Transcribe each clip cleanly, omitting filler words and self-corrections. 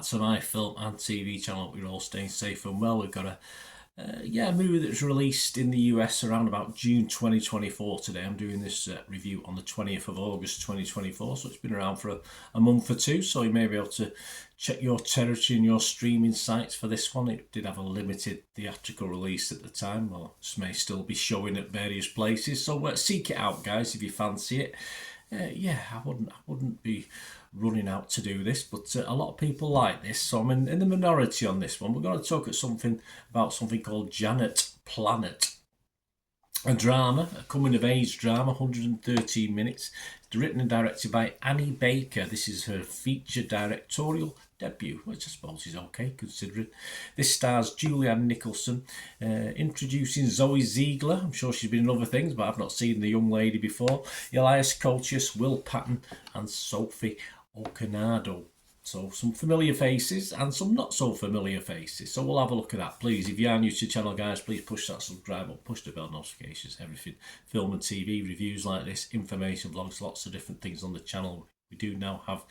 back to my film and TV channel. Hope you're all staying safe and well. We've got a movie that was released in the US around about June 2024 today. I'm doing this review on the 20th of August 2024, so it's been around for a month or two, so you may be able to check your territory and your streaming sites for this one. It did have a limited theatrical release at the time. Well, this may still be showing at various places, so seek it out, guys, if you fancy it. I wouldn't be running out to do this, but a lot of people like this, so I'm in the minority on this one. We're going to talk about something called Janet Planet, a drama, a coming-of-age drama, 113 minutes. It's written and directed by Annie Baker. This is her feature directorial debut, which I suppose is okay considering. This stars Julianne Nicholson, introducing Zoe Ziegler. I'm sure she's been in other things, but I've not seen the young lady before. Elias Colchius, Will Patton, and Sophie Okonedo. So some familiar faces and some not so familiar faces. So we'll have a look at that. Please, if you are new to the channel, guys, please push that subscribe button, push the bell notifications, everything. Film and TV reviews like this, information vlogs, lots of different things on the channel. We do now have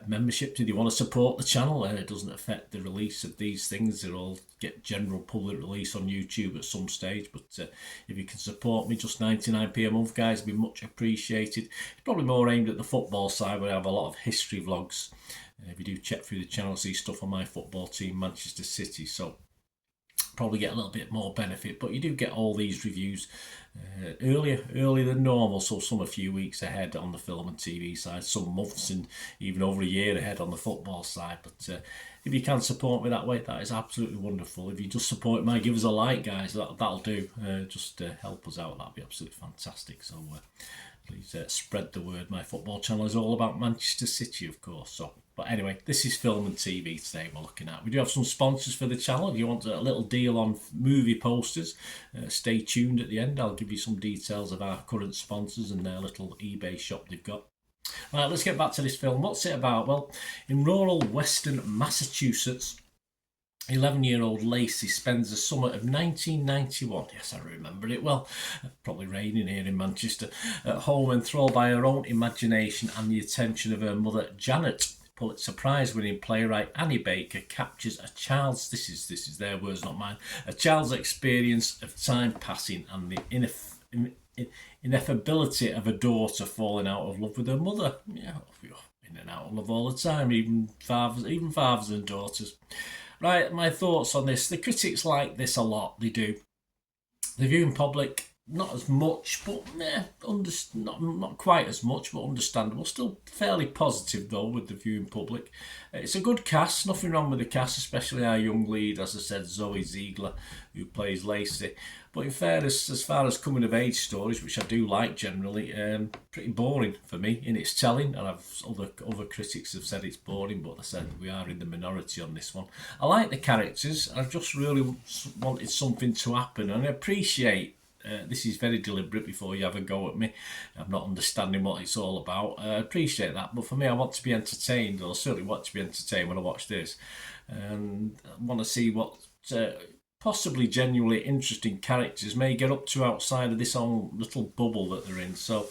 membership. If you want to support the channel, it doesn't affect the release of these things. They'll all get general public release on YouTube at some stage. But if you can support me, just 99p a month, guys, it'd be much appreciated. It's probably more aimed at the football side, where I have a lot of history vlogs. If you do check through the channel, see stuff on my football team, Manchester City. So probably get a little bit more benefit, but you do get all these reviews earlier than normal, so some a few weeks ahead on the film and TV side, some months and even over a year ahead on the football side. But if you can support me that way, that is absolutely wonderful. If you just support me, give us a like, guys, that'll do. Just help us out, that'd be absolutely fantastic. So please spread the word. My football channel is all about Manchester City, of course. But anyway, this is film and TV today we're looking at. We do have some sponsors for the channel. If you want a little deal on movie posters, stay tuned at the end. I'll give you some details of our current sponsors and their little eBay shop they've got. Right, let's get back to this film. What's it about? Well, in rural western Massachusetts, 11-year-old Lacey spends the summer of 1991, yes, I remember it well, probably raining here in Manchester, at home, enthralled by her own imagination and the attention of her mother, Janet. Pulitzer Prize-winning playwright Annie Baker captures a child's, this is their words, not mine, a child's experience of time passing and the ineffability of a daughter falling out of love with her mother. Yeah, in and out of love all the time, even fathers and daughters. Right, my thoughts on this. The critics like this a lot, they do. The viewing public, not as much, but not quite as much, but understandable. Still fairly positive, though, with the viewing public. It's a good cast, nothing wrong with the cast, especially our young lead, as I said, Zoe Ziegler, who plays Lacey. But in fairness, as far as coming-of-age stories, which I do like generally, pretty boring for me in its telling, and other critics have said it's boring, but I said we are in the minority on this one. I like the characters. I've just really wanted something to happen, and I appreciate this is very deliberate before you have a go at me. I'm not understanding what it's all about. I appreciate that, but for me, I want to be entertained, or I certainly want to be entertained when I watch this. And I want to see what possibly genuinely interesting characters may get up to outside of this own little bubble that they're in. So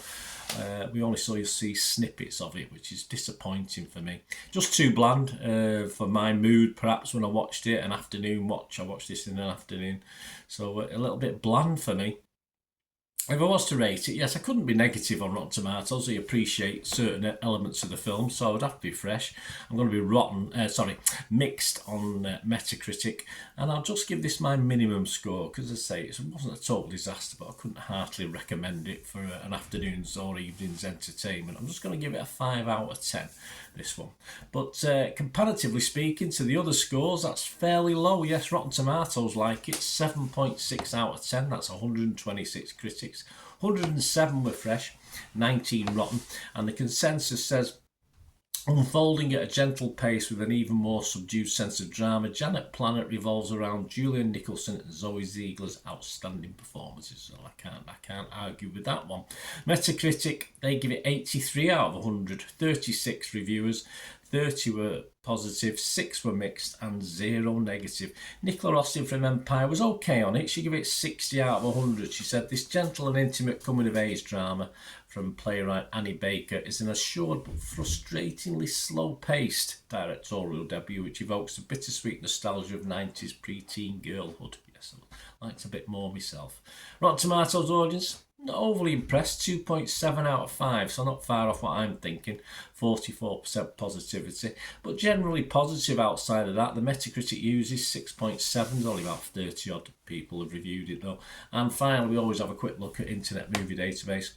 we only see snippets of it, which is disappointing for me. Just too bland for my mood, perhaps, when I watched it. An afternoon watch. I watched this in an afternoon. So a little bit bland for me. If I was to rate it, yes, I couldn't be negative on Rotten Tomatoes. I appreciate certain elements of the film, so I would have to be fresh. I'm going to be mixed on Metacritic, and I'll just give this my minimum score, because as I say, it wasn't a total disaster, but I couldn't heartily recommend it for an afternoon's or evening's entertainment. I'm just going to give it a 5 out of 10, this one. But comparatively speaking to the other scores, that's fairly low. Yes, Rotten Tomatoes like it, 7.6 out of 10. That's 126 critics. 107 were fresh, 19 rotten, and the consensus says, unfolding at a gentle pace with an even more subdued sense of drama, Janet Planet revolves around Julianne Nicholson and Zoe Ziegler's outstanding performances. So I can't argue with that one. Metacritic, they give it 83 out of 100, 36 reviewers, 30 were positive, 6 were mixed, and 0 negative. Nicola Austin from Empire was okay on it. She gave it 60 out of 100. She said, this gentle and intimate coming-of-age drama from playwright Annie Baker is an assured but frustratingly slow-paced directorial debut which evokes the bittersweet nostalgia of 90s pre-teen girlhood. Yes, I liked a bit more myself. Rotten Tomatoes audience, not overly impressed, 2.7 out of 5, so not far off what I'm thinking, 44% positivity, but generally positive outside of that. The Metacritic uses 6.7, only about 30 odd people have reviewed it though. And finally, we always have a quick look at Internet Movie Database.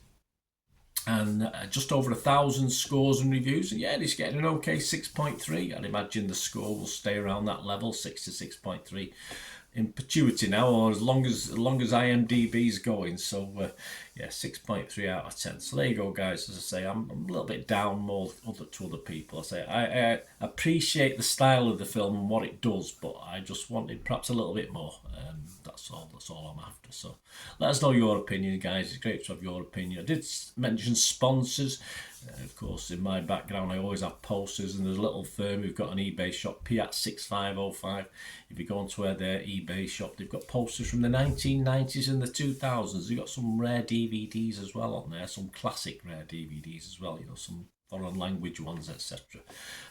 And just over 1,000 scores and reviews, and yeah, it's getting an okay 6.3. I'd imagine the score will stay around that level, 6 to 6.3 in perpetuity now, or as long as IMDB is going. So yeah, 6.3 out of 10. So there you go, guys. As I say, I'm a little bit down more to other people. I say I appreciate the style of the film and what it does, but I just wanted perhaps a little bit more. That's all I'm after. So let us know your opinion, guys. It's great to have your opinion. I did mention sponsors. Of course, in my background, I always have posters, and there's a little firm who've got an eBay shop, Piat6505. If you go onto their eBay shop, they've got posters from the 1990s and the 2000s. They've got some rare DVDs as well on there, some classic rare DVDs as well, you know, some foreign language ones, etc.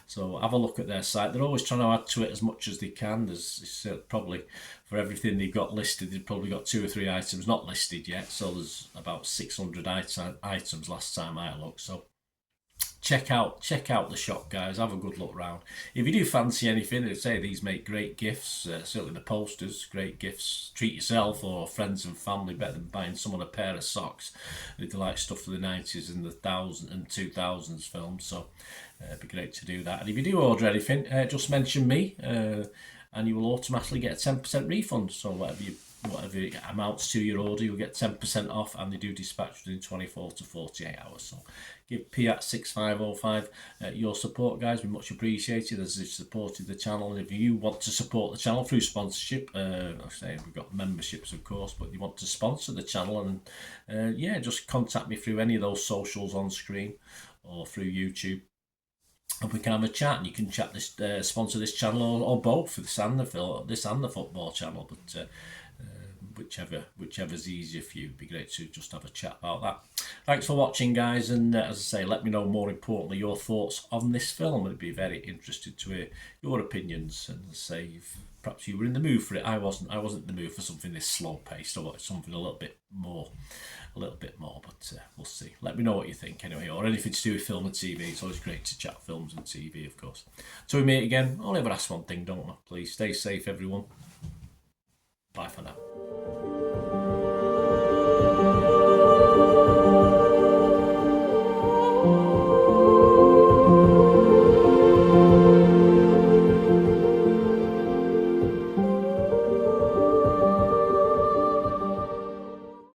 So have a look at their site. They're always trying to add to it as much as they can. There's probably, for everything they've got listed, they've probably got 2 or 3 items not listed yet. So there's about 600 items last time I looked. So check out the shop, guys. Have a good look round. If you do fancy anything, I'd say these make great gifts. Certainly the posters, great gifts. Treat yourself or friends and family better than buying someone a pair of socks. If they like stuff for the 90s and the 1000s and 2000s films, so it'd be great to do that. And if you do order anything, just mention me, and you will automatically get a 10% refund. So whatever it amounts to your order, you'll get 10% off, and they do dispatch within 24 to 48 hours. So give Piat6505 your support, guys. We much appreciated as you've supported the channel. And if you want to support the channel through sponsorship, I say we've got memberships, of course, but you want to sponsor the channel, and yeah, just contact me through any of those socials on screen or through YouTube. And we can have a chat, and you can chat this, sponsor this channel or both, this and the football channel, but whichever's easier for you. It'd be great to just have a chat about that. Thanks for watching, guys, and as I say, let me know more importantly your thoughts on this film. I'd be very interested to hear your opinions, and say if perhaps you were in the mood for it. I wasn't in the mood for something this slow paced. I wanted something a little bit more, but we'll see. Let me know what you think anyway, or anything to do with film and TV. It's always great to chat films and TV, of course. Till we meet again, I'll ever ask one thing, don't I? Please stay safe, everyone. Bye for now.